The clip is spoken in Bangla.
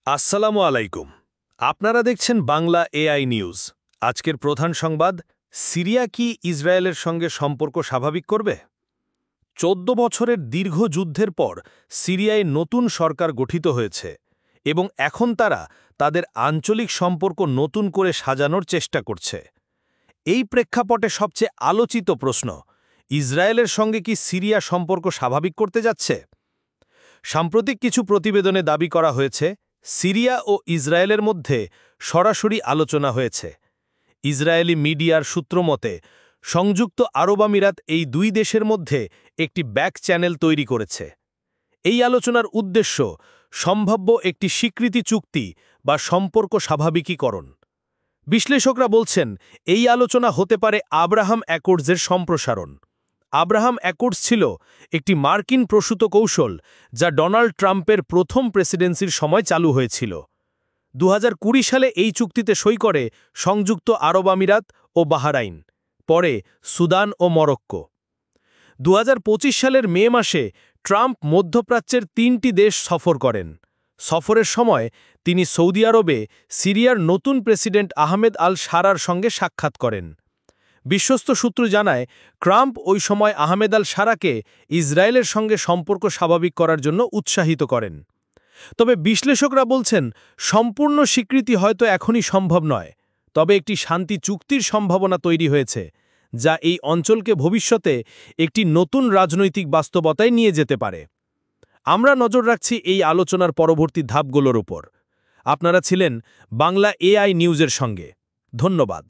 আসসালামু আলাইকুম। আপনারা দেখছেন বাংলা এআই নিউজ। আজকের প্রধান সংবাদ, সিরিয়া কি ইসরায়েলের সঙ্গে সম্পর্ক স্বাভাবিক করবে? ১৪ বছরের দীর্ঘ যুদ্ধের পর সিরিয়ায় নতুন সরকার গঠিত হয়েছে এবং এখন তারা তাদের আঞ্চলিক সম্পর্ক নতুন করে সাজানোর চেষ্টা করছে। এই প্রেক্ষাপটে সবচেয়ে আলোচিত প্রশ্ন, ইসরায়েলের সঙ্গে কি সিরিয়া সম্পর্ক স্বাভাবিক করতে যাচ্ছে? সাম্প্রতিক কিছু প্রতিবেদনে দাবি করা হয়েছে, সিরিয়া ও ইসরায়েলের মধ্যে সরাসরি আলোচনা হয়েছে। ইসরায়েলি মিডিয়ার সূত্র মতে সংযুক্ত আরব আমিরাত এই দুই দেশের মধ্যে একটি ব্যাক চ্যানেল তৈরি করেছে। এই আলোচনার উদ্দেশ্য সম্ভাব্য একটি স্বীকৃতি চুক্তি বা সম্পর্ক স্বাভাবিকীকরণ। বিশ্লেষকরা বলছেন, এই আলোচনা হতে পারে আব্রাহাম অ্যাকর্ডসের সম্প্রসারণ। আব্রাহাম অ্যাকর্ডস ছিল একটি মার্কিন প্রসূত কৌশল যা ডোনাল্ড ট্রাম্পের প্রথম প্রেসিডেন্সির সময় চালু হয়েছিল। ২০২০ সালে এই চুক্তিতে সই করে সংযুক্ত আরব আমিরাত ও বাহরাইন, পরে সুদান ও মরক্কো। ২০২৫ সালের মে মাসে ট্রাম্প মধ্যপ্রাচ্যের ৩টি দেশ সফর করেন। সফরের সময় তিনি সৌদি আরবে সিরিয়ার নতুন প্রেসিডেন্ট আহমেদ আল শারার সঙ্গে সাক্ষাৎ করেন। বিশ্বস্ত সূত্র জানায়, ট্রাম্প ওই সময় আহমেদ আল শারাকে ইসরায়েলের সঙ্গে সম্পর্ক স্বাভাবিক করার জন্য উৎসাহিত করেন। তবে বিশ্লেষকরা বলছেন, সম্পূর্ণ স্বীকৃতি হয়তো এখনই সম্ভব নয়, তবে একটি শান্তি চুক্তির সম্ভাবনা তৈরি হয়েছে, যা এই অঞ্চলকে ভবিষ্যতে একটি নতুন রাজনৈতিক বাস্তবতায় নিয়ে যেতে পারে। আমরা নজর রাখছি এই আলোচনার পরবর্তী ধাপগুলোর উপর। আপনারা ছিলেন বাংলা এআই নিউজের সঙ্গে। ধন্যবাদ।